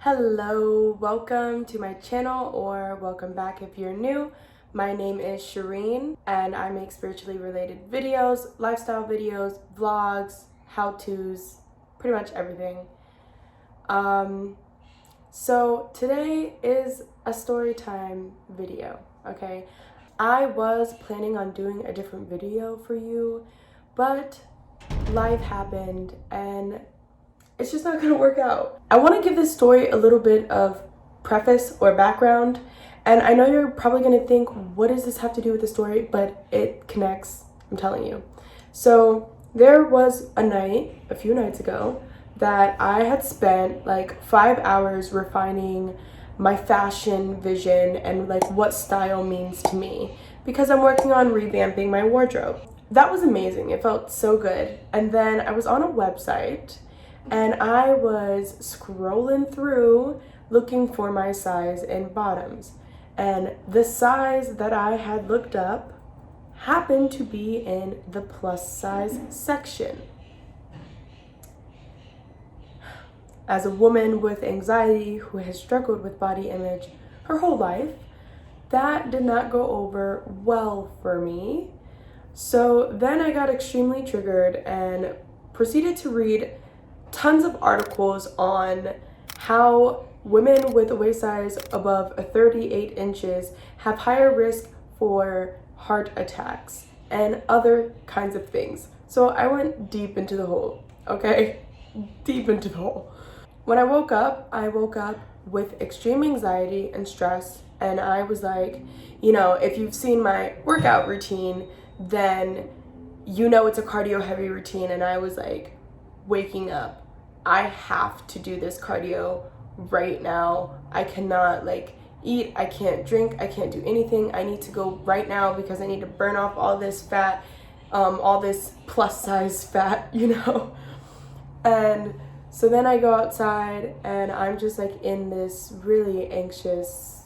Hello, welcome to my channel, or welcome back if you're new. My name is Shireen and I make spiritually related videos, lifestyle videos, vlogs, how-tos, pretty much everything. So today is a story time video, okay? I was planning on doing a different video for you, but life happened and it's just not gonna work out. I wanna give this story a little bit of preface or background, and I know you're probably gonna think, what does this have to do with the story? But it connects, I'm telling you. So there was a night, a few nights ago, that I had spent like 5 hours refining my fashion vision and like what style means to me, because I'm working on revamping my wardrobe. That was amazing, it felt so good. And then I was on a website and I was scrolling through looking for my size in bottoms. And the size that I had looked up happened to be in the plus size section. As a woman with anxiety who has struggled with body image her whole life, that did not go over well for me. So then I got extremely triggered and proceeded to read tons of articles on how women with a waist size above 38 inches have higher risk for heart attacks and other kinds of things. So I went deep into the hole, okay? Deep into the hole. When I woke up with extreme anxiety and stress, and I was like, if you've seen my workout routine, then you know it's a cardio heavy routine, and I was like, waking up, I have to do this cardio right now. I cannot eat, I can't drink, I can't do anything. I need to go right now because I need to burn off all this fat, all this plus size fat, And so then I go outside and I'm just like in this really anxious,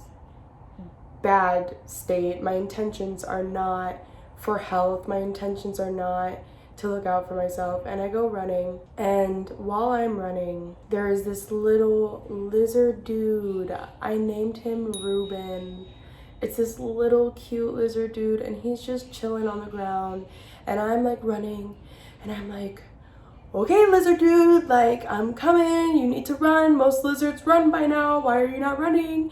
bad state. My intentions are not for health. My intentions are not to look out for myself. And I go running, and while I'm running, there is this little lizard dude. I named him Ruben. It's this little cute lizard dude, and he's just chilling on the ground, and I'm like running, and I'm like, okay, lizard dude, like, I'm coming, you need to run. Most lizards run by now, why are you not running?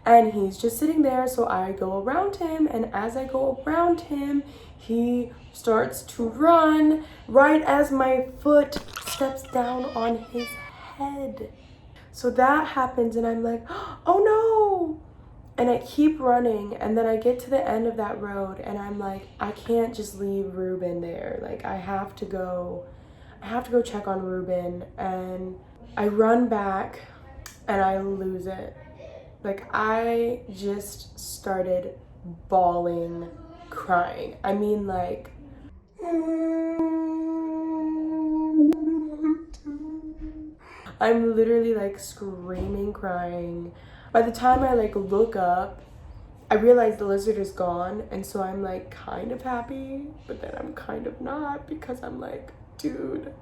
And he's just sitting there, so I go around him, and as I go around him, he starts to run right as my foot steps down on his head. So that happens, and I'm like, oh no! And I keep running, and then I get to the end of that road, and I'm like, I can't just leave Ruben there. Like, I have to go check on Ruben. And I run back, and I lose it. Like, I just started bawling, crying. I mean, like, I'm literally like screaming, crying. By the time I look up, I realize the lizard is gone, and so I'm like kind of happy, but then I'm kind of not, because I'm like, dude,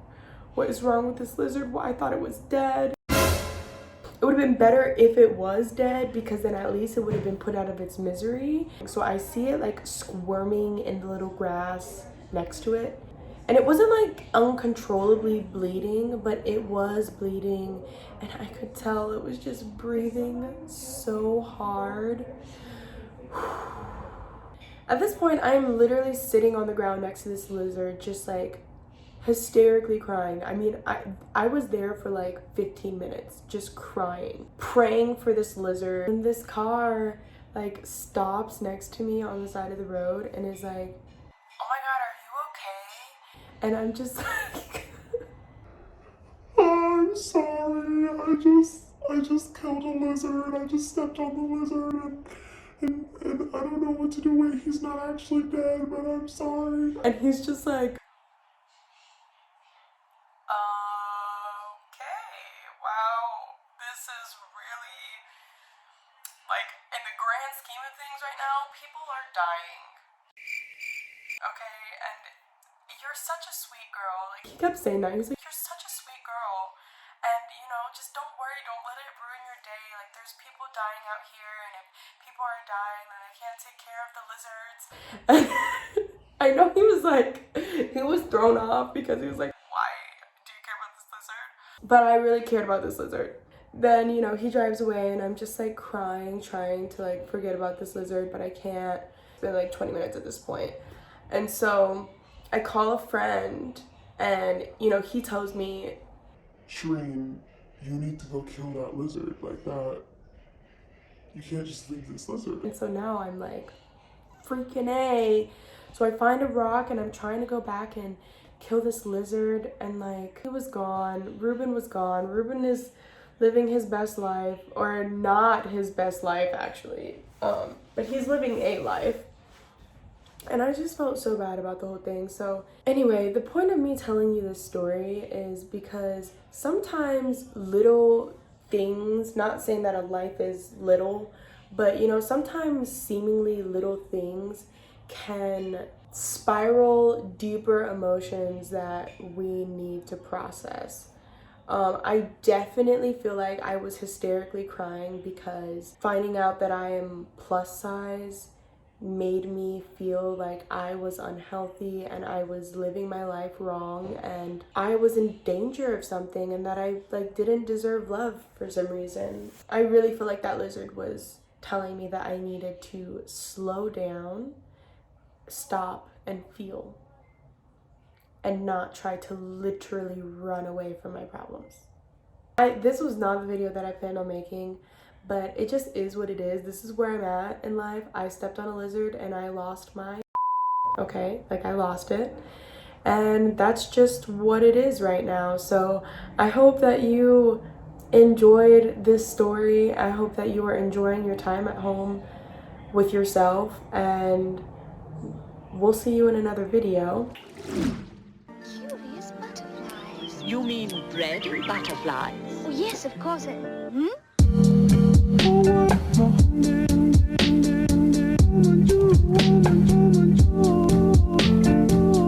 what is wrong with this lizard? Well, I thought it was dead. It would have been better if it was dead, because then at least it would have been put out of its misery. So I see it like squirming in the little grass next to it. And it wasn't like uncontrollably bleeding, but it was bleeding. And I could tell it was just breathing so hard. At this point, I'm literally sitting on the ground next to this lizard, just like hysterically crying. I mean, I was there for like 15 minutes just crying, praying for this lizard. And this car like stops next to me on the side of the road and is like, oh my god, are you okay? And I'm just like, I'm sorry, I just killed a lizard. I just stepped on the lizard, and I don't know what to do. Wait, he's not actually dead, but I'm sorry. And he's just like, in the grand scheme of things right now, people are dying. Okay, and you're such a sweet girl. Like, he kept saying that. He was like, you're such a sweet girl. And, just don't worry sorry, don't let it ruin your day. Like, there's people dying out here, and if people are dying, then I can't take care of the lizards. I know he was thrown off because he was like, why do you care about this lizard? But I really cared about this lizard. Then, you know, he drives away and I'm just like crying, trying to like forget about this lizard, but I can't. It's been like 20 minutes at this point. And so I call a friend and, you know, he tells me, Shireen, you need to go kill that lizard like that. You can't just leave this lizard. And so now I'm like, freaking A. So I find a rock and I'm trying to go back and kill this lizard, and like, he was gone. Ruben was gone. Ruben is living his best life, or not his best life actually. But he's living a life. And I just felt so bad about the whole thing. So anyway, the point of me telling you this story is because sometimes little things, not saying that a life is little, but you know, sometimes seemingly little things can spiral deeper emotions that we need to process. I definitely feel like I was hysterically crying because finding out that I am plus size made me feel like I was unhealthy and I was living my life wrong and I was in danger of something and that I like didn't deserve love for some reason. I really feel like that lizard was telling me that I needed to slow down, stop, and feel, and not try to literally run away from my problems. This was not the video that I planned on making, but it just is what it is. This is where I'm at in life. I stepped on a lizard and I lost my okay, like I lost it. And that's just what it is right now. So I hope that you enjoyed this story. I hope that you are enjoying your time at home with yourself, and we'll see you in another video. Curious butterflies. You mean bread and butterflies? Oh, yes, of course.